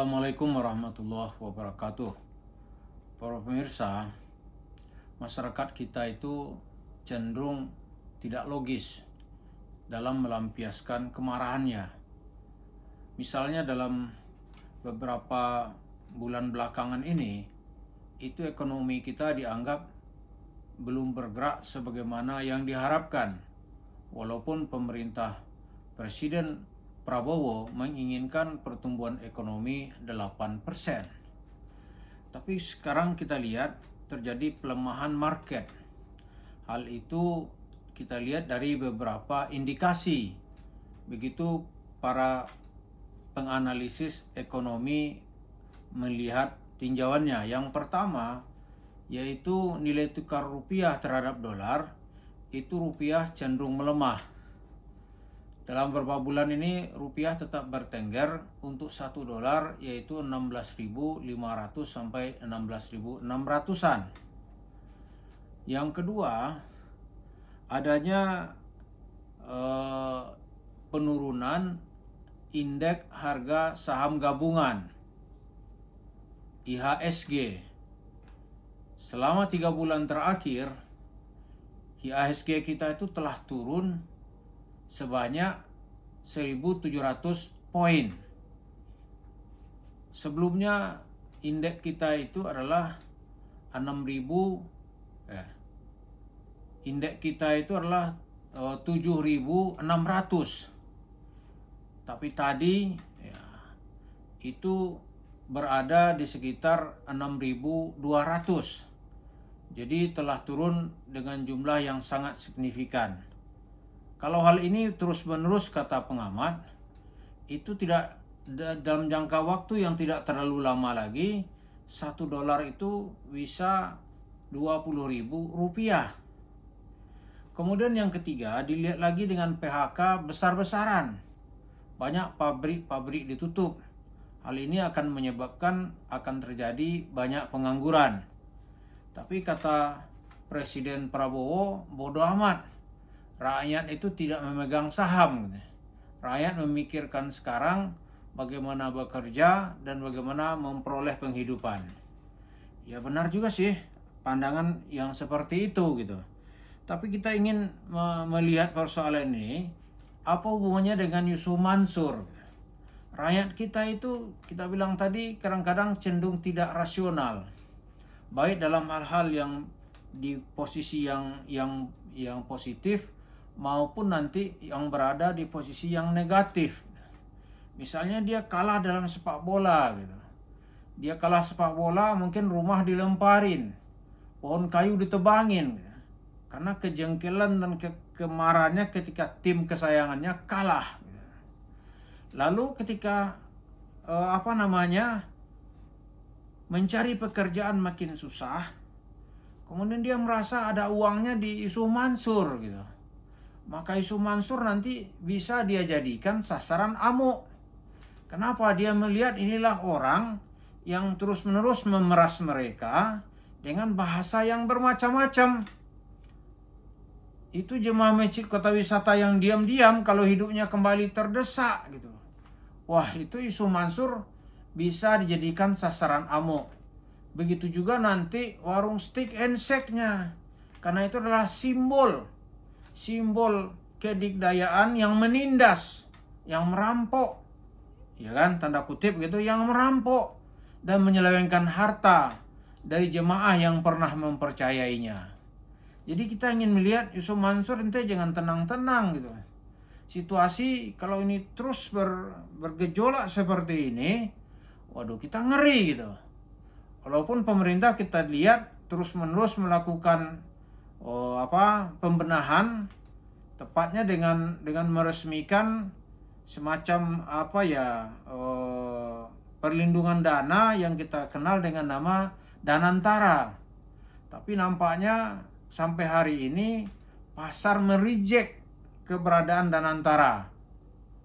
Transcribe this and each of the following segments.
Assalamualaikum warahmatullahi wabarakatuh. Para pemirsa, masyarakat kita itu cenderung tidak logis dalam melampiaskan kemarahannya. Misalnya dalam beberapa bulan belakangan ini, itu ekonomi kita dianggap belum bergerak sebagaimana yang diharapkan. Walaupun pemerintah Presiden Prabowo menginginkan pertumbuhan ekonomi 8%. Tapi sekarang kita lihat terjadi pelemahan market. Hal itu kita lihat dari beberapa indikasi. Begitu para penganalisis ekonomi melihat tinjauannya. Yang pertama yaitu nilai tukar rupiah terhadap dolar, itu rupiah cenderung melemah. Dalam beberapa bulan ini rupiah tetap bertengger untuk $1 yaitu 16.500 sampai 16.600-an. Yang kedua, adanya penurunan indeks harga saham gabungan IHSG. Selama 3 bulan terakhir, IHSG kita itu telah turun sebanyak 1.700 poin. Sebelumnya indeks kita itu adalah 7.600. Tapi tadi itu berada di sekitar 6.200. Jadi telah turun dengan jumlah yang sangat signifikan. Kalau hal ini terus-menerus, kata pengamat, itu tidak dalam jangka waktu yang tidak terlalu lama lagi, $1 itu bisa Rp20.000. Kemudian yang ketiga, dilihat lagi dengan PHK besar-besaran. Banyak pabrik-pabrik ditutup. Hal ini akan menyebabkan akan terjadi banyak pengangguran. Tapi kata Presiden Prabowo, bodoh amat. Rakyat itu tidak memegang saham. Rakyat memikirkan sekarang bagaimana bekerja dan bagaimana memperoleh penghidupan. Ya benar juga sih pandangan yang seperti itu gitu. Tapi kita ingin melihat persoalan ini, apa hubungannya dengan Yusuf Mansur? Rakyat kita itu, kita bilang tadi, kadang-kadang cenderung tidak rasional. Baik dalam hal-hal yang di posisi yang positif, maupun nanti yang berada di posisi yang negatif. Misalnya dia kalah dalam sepak bola gitu. Dia kalah sepak bola, mungkin rumah dilemparin, pohon kayu ditebangin gitu. Karena kejengkelan dan kemarahannya ketika tim kesayangannya kalah gitu. Lalu ketika mencari pekerjaan makin susah, kemudian dia merasa ada uangnya di Yusuf Mansur gitu. Maka Yusuf Mansur nanti bisa dia jadikan sasaran amuk. Kenapa? Dia melihat inilah orang yang terus-menerus memeras mereka dengan bahasa yang bermacam-macam. Itu jemaah masjid kota wisata yang diam-diam kalau hidupnya kembali terdesak gitu. Wah, itu Yusuf Mansur bisa dijadikan sasaran amuk. Begitu juga nanti warung steak and shake-nya. Karena itu adalah simbol kedikdayaan yang menindas, yang merampok, ya kan, tanda kutip gitu, yang merampok dan menyelewengkan harta dari jemaah yang pernah mempercayainya. Jadi kita ingin melihat Yusuf Mansur ente jangan tenang-tenang gitu. Situasi kalau ini terus bergejolak seperti ini, waduh kita ngeri gitu. Walaupun pemerintah kita lihat terus-menerus melakukan pembenahan, tepatnya dengan meresmikan semacam perlindungan dana yang kita kenal dengan nama Danantara. Tapi nampaknya sampai hari ini pasar mereject keberadaan Danantara.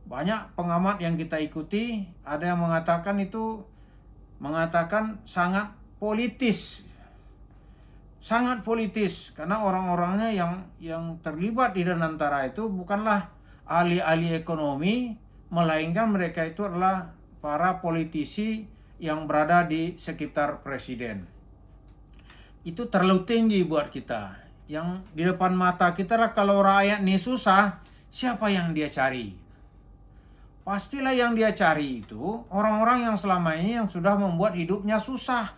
Banyak pengamat yang kita ikuti, ada yang mengatakan sangat politis karena orang-orangnya yang terlibat di Danantara itu bukanlah ahli-ahli ekonomi, melainkan mereka itu adalah para politisi yang berada di sekitar presiden. Itu terlalu tinggi buat kita. Yang di depan mata kita lah, kalau rakyat ini susah, siapa yang dia cari? Pastilah yang dia cari itu orang-orang yang selama ini yang sudah membuat hidupnya susah.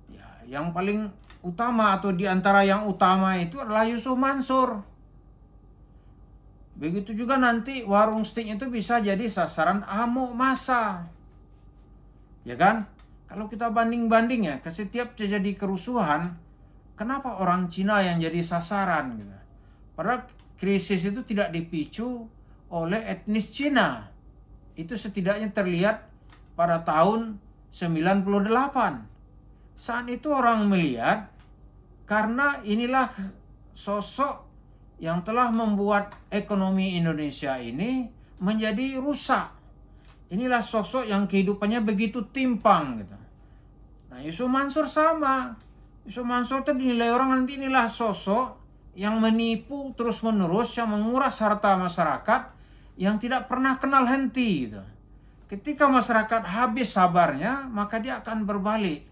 Ya, yang paling utama atau di antara yang utama itu adalah Yusuf Mansur. Begitu juga nanti warung steak itu bisa jadi sasaran amuk massa. Ya kan? Kalau kita banding-banding ya, ke setiap terjadi kerusuhan, kenapa orang Cina yang jadi sasaran gitu? Padahal krisis itu tidak dipicu oleh etnis Cina. Itu setidaknya terlihat pada tahun 98. Saat itu orang melihat karena inilah sosok yang telah membuat ekonomi Indonesia ini menjadi rusak. Inilah sosok yang kehidupannya begitu timpang gitu. Nah, Yusuf Mansur sama. Yusuf Mansur itu dinilai orang nanti inilah sosok yang menipu terus-menerus, yang menguras harta masyarakat, yang tidak pernah kenal henti gitu. Ketika masyarakat habis sabarnya, maka dia akan berbalik.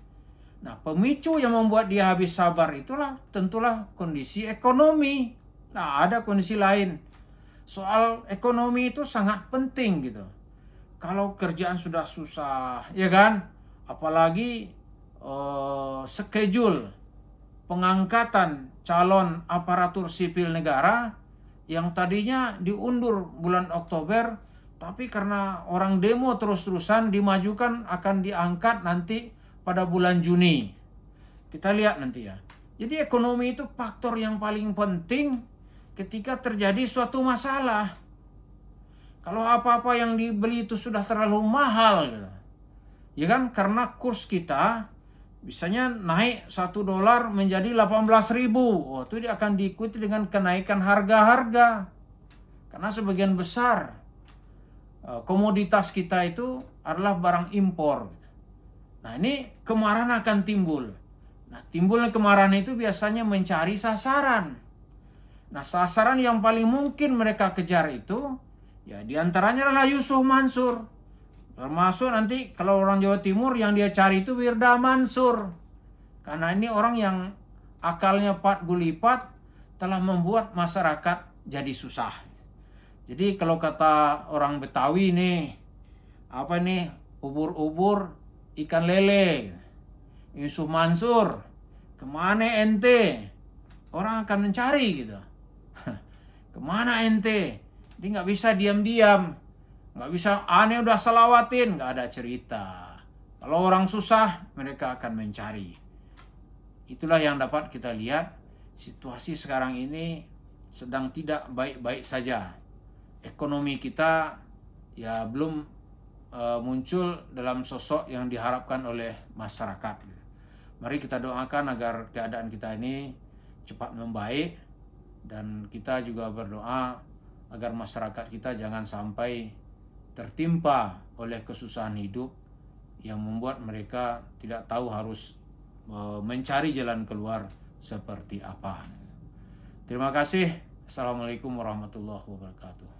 Nah, pemicu yang membuat dia habis sabar itulah tentulah kondisi ekonomi. Nah, ada kondisi lain. Soal ekonomi itu sangat penting gitu. Kalau kerjaan sudah susah, ya kan? Apalagi schedule pengangkatan calon aparatur sipil negara yang tadinya diundur bulan Oktober, tapi karena orang demo terus-terusan dimajukan akan diangkat nanti pada bulan Juni. Kita lihat nanti ya. Jadi ekonomi itu faktor yang paling penting ketika terjadi suatu masalah. Kalau apa-apa yang dibeli itu sudah terlalu mahal gitu. Ya kan, karena kurs kita bisanya naik $1 menjadi 18.000. Oh, itu dia akan diikuti dengan kenaikan harga-harga. Karena sebagian besar komoditas kita itu adalah barang impor. Nah, ini kemarahan akan timbul. Nah, timbulnya kemarahan itu biasanya mencari sasaran. Nah, sasaran yang paling mungkin mereka kejar itu, ya diantaranya adalah Yusuf Mansur. Termasuk nanti kalau orang Jawa Timur yang dia cari itu Wirda Mansur. Karena ini orang yang akalnya 4 gulipat telah membuat masyarakat jadi susah. Jadi kalau kata orang Betawi nih, apa nih, ubur-ubur ikan lele. Yusuf Mansur, kemana ente? Orang akan mencari gitu. Kemana ente? Dia nggak bisa diam-diam. Nggak bisa, aneh udah salawatin, nggak ada cerita. Kalau orang susah, mereka akan mencari. Itulah yang dapat kita lihat. Situasi sekarang ini sedang tidak baik-baik saja. Ekonomi kita ya belum muncul dalam sosok yang diharapkan oleh masyarakat. Mari kita doakan agar keadaan kita ini cepat membaik. Dan kita juga berdoa agar masyarakat kita jangan sampai tertimpa oleh kesusahan hidup yang membuat mereka tidak tahu harus mencari jalan keluar seperti apa. Terima kasih. Assalamualaikum warahmatullahi wabarakatuh.